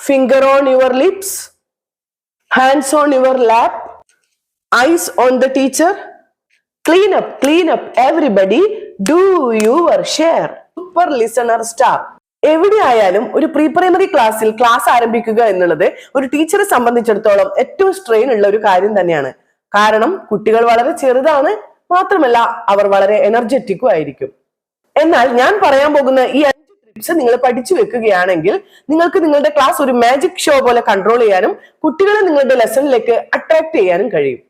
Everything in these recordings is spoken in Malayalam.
Finger on your lips, hands on your lap, eyes on the teacher. Clean up, everybody. Do your share. Super listener star. എവിടെയായാലും ഒരു പ്രീ പ്രൈമറി ക്ലാസ്സിൽ ക്ലാസ് ആരംഭിക്കുക എന്നുള്ളത് ഒരു ടീച്ചറെ സംബന്ധിച്ചിടത്തോളം ഏറ്റവും സ്ട്രെയിൻ ഉള്ള ഒരു കാര്യം തന്നെയാണ്. കാരണം കുട്ടികൾ വളരെ ചെറുതാണ്, മാത്രമല്ല അവർ വളരെ എനർജറ്റിക്കും ആയിരിക്കും. എന്നാൽ ഞാൻ പറയാൻ പോകുന്ന ഈ 5 ടിപ്സ് നിങ്ങൾ പഠിച്ചു വെക്കുകയാണെങ്കിൽ നിങ്ങൾക്ക് നിങ്ങളുടെ ക്ലാസ് ഒരു മാജിക് ഷോ പോലെ കൺട്രോൾ ചെയ്യാനും കുട്ടികളെ നിങ്ങളുടെ ലെസണിലേക്ക് അട്രാക്ട് ചെയ്യാനും കഴിയും.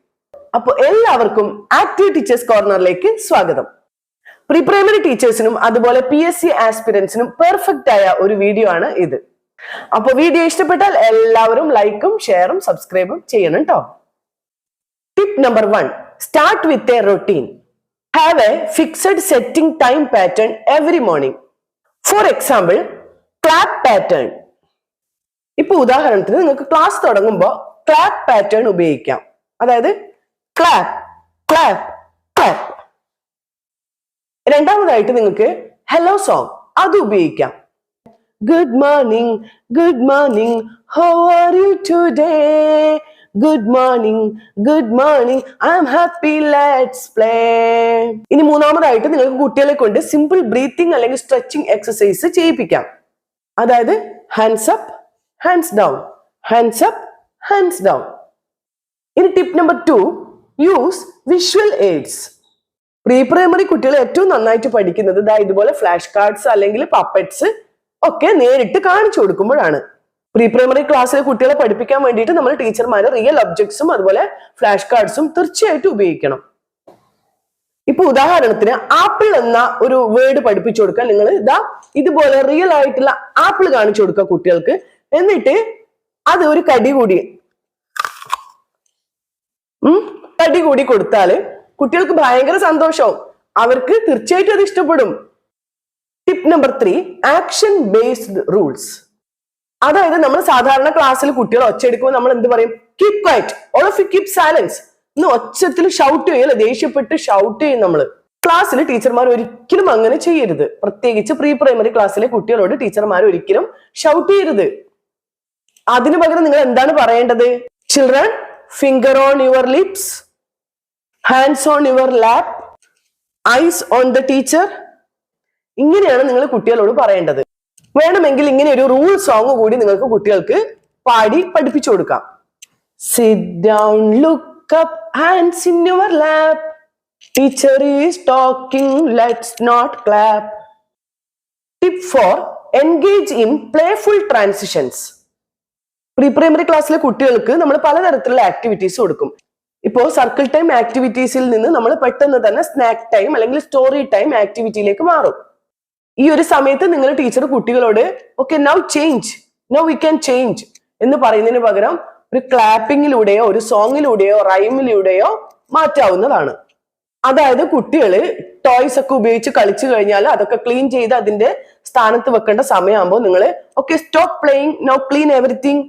അപ്പോൾ എല്ലാവർക്കും ആക്റ്റീവ് ടീച്ചേഴ്സ് കോർണറിലേക്ക് സ്വാഗതം. പ്രീ പ്രൈമറി ടീച്ചേഴ്സിനും അതുപോലെ PSC ആസ്പിരൻസിനും പെർഫെക്റ്റ് ആയ ഒരു വീഡിയോ ആണ് ഇത്. അപ്പോൾ വീഡിയോ ഇഷ്ടപ്പെട്ടാൽ എല്ലാവരും ലൈക്കും ഷെയറും സബ്സ്ക്രൈബും ചെയ്യണം കേട്ടോ. Tip number 1, start with a routine. Have A fixed setting time pattern every morning. For example, clap pattern. ഇപ്പൊ ഉദാഹരണത്തിന് നിങ്ങൾക്ക് ക്ലാസ് തുടങ്ങുമ്പോൾ ക്ലാപ്പ് പാറ്റേൺ ഉപയോഗിക്കാം. അതായത് ക്ലാപ്പ് ക്ലാപ്പ് ക്ലാപ്പ്. രണ്ടാമതായിട്ട് നിങ്ങൾക്ക് ഹലോ സോങ് അത് ഉപയോഗിക്കാം. Good morning how are you today, good morning I am happy, let's play. ഇനി മൂന്നാമതായിട്ട് നിങ്ങൾക്ക് കുട്ടികളെ കൊണ്ട് സിമ്പിൾ ബ്രീത്തിങ് അല്ലെങ്കിൽ സ്ട്രെച്ചിങ് എക്സസൈസ് ചെയ്യിപ്പിക്കാം. അതായത് hands up hands down, hands up hands down. ഇനി tip number 2, use visual aids. Pre primary കുട്ടികൾ ഏറ്റവും നന്നായിട്ട് പഠിക്കുന്നത് ഇതുപോലെ ഫ്ലാഷ് കാർഡ്സ് അല്ലെങ്കിൽ പപ്പറ്റ്സ് ഒക്കെ നേരിട്ട് കാണിച്ചു കൊടുക്കുമ്പോഴാണ്. പ്രീ പ്രൈമറി ക്ലാസ്സിലെ കുട്ടികളെ പഠിപ്പിക്കാൻ വേണ്ടിയിട്ട് നമ്മൾ ടീച്ചർമാർ റിയൽ ഒബ്ജക്ട്സും അതുപോലെ ഫ്ലാഷ് കാർഡ്സും തീർച്ചയായിട്ടും ഉപയോഗിക്കണം. ഇപ്പൊ ഉദാഹരണത്തിന് ആപ്പിൾ എന്ന ഒരു വേർഡ് പഠിപ്പിച്ചു കൊടുക്കാൻ നിങ്ങൾ ഇതുപോലെ റിയൽ ആയിട്ടുള്ള ആപ്പിൾ കാണിച്ചു കൊടുക്കുക കുട്ടികൾക്ക്. എന്നിട്ട് അത് ഒരു കടി കൂടി കൊടുത്താല് കുട്ടികൾക്ക് ഭയങ്കര സന്തോഷവും, അവർക്ക് തീർച്ചയായിട്ടും അത് ഇഷ്ടപ്പെടും. Tip number 3, action based rules. അതായത് നമ്മൾ സാധാരണ ക്ലാസ്സിൽ കുട്ടികൾ ഒച്ചയെടുക്കുമ്പോൾ നമ്മൾ എന്ത് പറയും? Keep quiet, all of you keep silence എന്ന് ഒച്ചത്തിൽ ഷൗട്ട് ചെയ്യല്ല, ദേഷ്യപ്പെട്ട് ഷൗട്ട് ചെയ്യും നമ്മൾ. ക്ലാസ്സിൽ ടീച്ചർമാർ ഒരിക്കലും അങ്ങനെ ചെയ്യരുത്. പ്രത്യേകിച്ച് പ്രീ പ്രൈമറി ക്ലാസ്സിലെ കുട്ടികളോട് ടീച്ചർമാർ ഒരിക്കലും ഷൗട്ട് ചെയ്യരുത്. അതിനു പകരം നിങ്ങൾ എന്താണ് പറയേണ്ടത്? Children, finger on your lips, hands on your lap, ice on the teacher. ഇങ്ങനെയാണ് നിങ്ങൾ കുട്ടികളോട് പറയേണ്ടത്. വേണമെങ്കിൽ ഇങ്ങനെ ഒരു റൂൾ സോങ് കൂടി നിങ്ങൾക്ക് കുട്ടികൾക്ക് പാടി പഠിപ്പിച്ചു കൊടുക്കാം. Sit down, look up, hands in your lap, teacher is talking, let's not clap. Tip 4, engage in playful transitions. Pre primary ക്ലാസ്സിലെ കുട്ടികൾക്ക് നമ്മൾ പലതരത്തിലുള്ള ആക്ടിവിറ്റീസ് കൊടുക്കും. ഇപ്പോ സർക്കിൾ ടൈം ആക്ടിവിറ്റീസിൽ നിന്ന് നമ്മൾ പെട്ടെന്ന് തന്നെ സ്നാക്ക് ടൈം അല്ലെങ്കിൽ സ്റ്റോറി ടൈം ആക്ടിവിറ്റിയിലേക്ക് മാറും. ഈ ഒരു സമയത്ത് നിങ്ങൾ ടീച്ചർ കുട്ടികളോട് okay now we can change എന്ന് പറയുന്നതിന് പകരം ഒരു ക്ലാപ്പിങ്ങിലൂടെയോ ഒരു സോങ്ങിലൂടെയോ റൈമിലൂടെയോ മാറ്റാവുന്നതാണ്. അതായത് കുട്ടികള് ടോയ്സ് ഒക്കെ ഉപയോഗിച്ച് കളിച്ചു കഴിഞ്ഞാൽ അതൊക്കെ ക്ലീൻ ചെയ്ത് അതിന്റെ സ്ഥാനത്ത് വെക്കേണ്ട സമയമാകുമ്പോൾ നിങ്ങൾ okay stop playing, now clean everything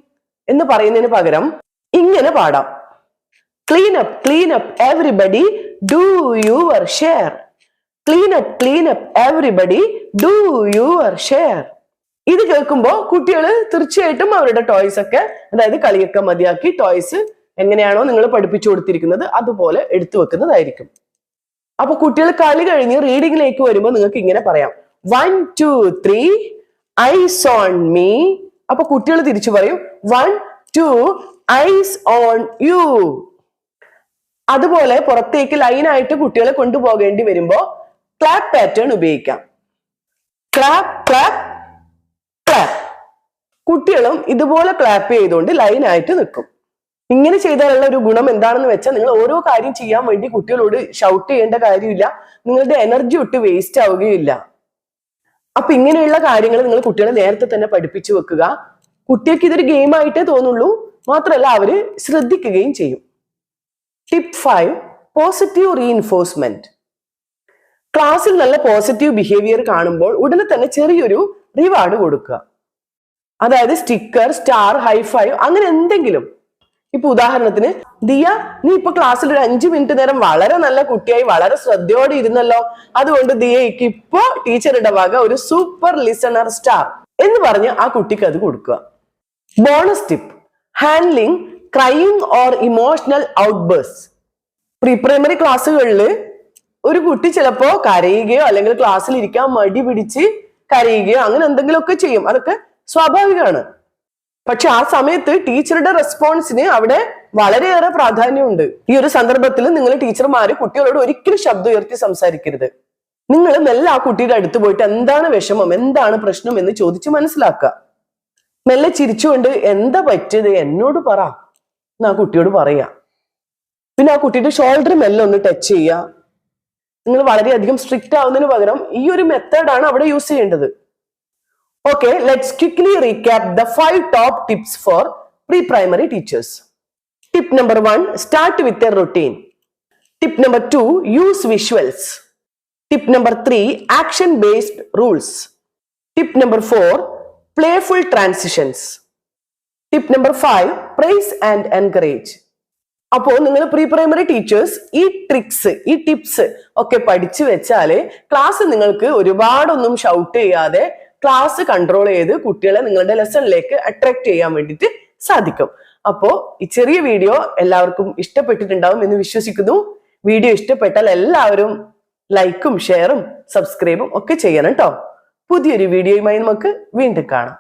എന്ന് പറയുന്നതിന് പകരം ഇങ്ങനെ പാടാം. Clean up, everybody, do your share. Clean up, everybody, do your share. ഇത് കേൾക്കുമ്പോൾ കുട്ടികൾ തീർച്ചയായിട്ടും അവരുടെ ടോയ്സ് ഒക്കെ, അതായത് കളിയൊക്കെ മതിയാക്കി ടോയ്സ് എങ്ങനെയാണോ നിങ്ങൾ പഠിപ്പിച്ചു കൊടുത്തിരിക്കുന്നത് അതുപോലെ എടുത്തു വെക്കുന്നതായിരിക്കും. അപ്പൊ കുട്ടികൾ കളി കഴിഞ്ഞ് റീഡിങ്ങിലേക്ക് വരുമ്പോൾ നിങ്ങൾക്ക് ഇങ്ങനെ പറയാം, 1 2 3 eyes on me. അപ്പൊ കുട്ടികൾ തിരിച്ചു പറയും 1 2 eyes on you. അതുപോലെ പുറത്തേക്ക് ലൈനായിട്ട് കുട്ടികളെ കൊണ്ടുപോകേണ്ടി വരുമ്പോ ക്ലാപ്പ് പാറ്റേൺ ഉപയോഗിക്കാം. Clap clap clap. കുട്ടികളും ഇതുപോലെ ക്ലാപ്പ് ചെയ്തുകൊണ്ട് ലൈനായിട്ട് നിൽക്കും. ഇങ്ങനെ ചെയ്താലുള്ള ഒരു ഗുണം എന്താണെന്ന് വെച്ചാൽ നിങ്ങൾ ഓരോ കാര്യം ചെയ്യാൻ വേണ്ടി കുട്ടികളോട് ഷൗട്ട് ചെയ്യേണ്ട കാര്യമില്ല, നിങ്ങളുടെ എനർജി ഒട്ട് വേസ്റ്റ് ആവുകയില്ല. അപ്പൊ ഇങ്ങനെയുള്ള കാര്യങ്ങൾ നിങ്ങൾ കുട്ടികളെ നേരത്തെ തന്നെ പഠിപ്പിച്ചു വെക്കുക. കുട്ടികൾക്ക് ഇതൊരു ഗെയിം ആയിട്ടേ തോന്നുള്ളൂ, മാത്രമല്ല അവര് ശ്രദ്ധിക്കുകയും ചെയ്യും. Tip 5, positive reinforcement. ക്ലാസ്സിൽ നല്ല പോസിറ്റീവ് ബിഹേവിയർ കാണുമ്പോൾ ഉടനെ തന്നെ ചെറിയൊരു റിവാർഡ് കൊടുക്കുക. അതായത് സ്റ്റിക്കർ, സ്റ്റാർ, ഹൈഫൈവ് അങ്ങനെ എന്തെങ്കിലും. ഇപ്പൊ ഉദാഹരണത്തിന്, ദിയ നീ ഇപ്പൊ ക്ലാസ്സിൽ ഒരു 5 മിനിറ്റ് നേരം വളരെ നല്ല കുട്ടിയായി വളരെ ശ്രദ്ധയോടെ ഇരുന്നല്ലോ, അതുകൊണ്ട് ദിയയ്ക്ക് ഇപ്പോ ടീച്ചറുടെ വക ഒരു സൂപ്പർ ലിസണർ സ്റ്റാർ എന്ന് പറഞ്ഞ് ആ കുട്ടിക്ക് അത് കൊടുക്കുക. Bonus tip, handling crying or emotional outbursts. Pre primary ക്ലാസ്സുകളിൽ ഒരു കുട്ടി ചിലപ്പോ കരയുകയോ അല്ലെങ്കിൽ ക്ലാസ്സിൽ ഇരിക്കാൻ മടി പിടിച്ച് കരയുകയോ അങ്ങനെ എന്തെങ്കിലുമൊക്കെ ചെയ്യും. അതൊക്കെ സ്വാഭാവികമാണ്. പക്ഷെ ആ സമയത്ത് ടീച്ചറുടെ റെസ്പോൺസിന് അവിടെ വളരെയേറെ പ്രാധാന്യമുണ്ട്. ഈ ഒരു സന്ദർഭത്തിൽ നിങ്ങൾ ടീച്ചർമാര് കുട്ടികളോട് ഒരിക്കലും ശബ്ദം ഉയർത്തി സംസാരിക്കരുത്. നിങ്ങൾ മെല്ലെ ആ കുട്ടിയുടെ അടുത്ത് പോയിട്ട് എന്താണ് വിഷമം, എന്താണ് പ്രശ്നം എന്ന് ചോദിച്ച് മനസ്സിലാക്കുക. മെല്ലെ ചിരിച്ചുകൊണ്ട് എന്താ പറ്റിയത് എന്നോട് പറ എന്ന് ആ കുട്ടിയോട് പറയാ. പിന്നെ ആ കുട്ടിയുടെ ഷോൾഡർ മെല്ലെ ഒന്ന് ടച്ച് ചെയ്യുക. നിങ്ങൾ വളരെയധികം സ്ട്രിക്റ്റ് ആവുന്നതിന് പകരം ഈ ഒരു മെത്തേഡാണ് അവിടെ യൂസ് ചെയ്യേണ്ടത്. Okay, let's quickly recap the 5 top tips for pre-primary teachers. Tip number 1, start with a routine. Tip number 2, use visuals. Tip number 3, action-based rules. Tip number 4, playful transitions. Tip number 5, praise and encourage. അപ്പോൾ നിങ്ങൾ പ്രീ പ്രൈമറി ടീച്ചേഴ്സ് ഈ ട്രിക്സ്, ഈ ടിപ്സ് ഒക്കെ പഠിച്ചു വെച്ചാല് ക്ലാസ് നിങ്ങൾക്ക് ഒരുപാടൊന്നും ഷൗട്ട് ചെയ്യാതെ ക്ലാസ് കൺട്രോൾ ചെയ്ത് കുട്ടികളെ നിങ്ങളുടെ ലെസണിലേക്ക് അട്രാക്ട് ചെയ്യാൻ വേണ്ടിയിട്ട് സാധിക്കും. അപ്പോ ഈ ചെറിയ വീഡിയോ എല്ലാവർക്കും ഇഷ്ടപ്പെട്ടിട്ടുണ്ടാവും എന്ന് വിശ്വസിക്കുന്നു. വീഡിയോ ഇഷ്ടപ്പെട്ടാൽ എല്ലാവരും ലൈക്കും ഷെയറും സബ്സ്ക്രൈബും ഒക്കെ ചെയ്യണം കേട്ടോ. പുതിയൊരു വീഡിയോയുമായി നമുക്ക് വീണ്ടും കാണാം.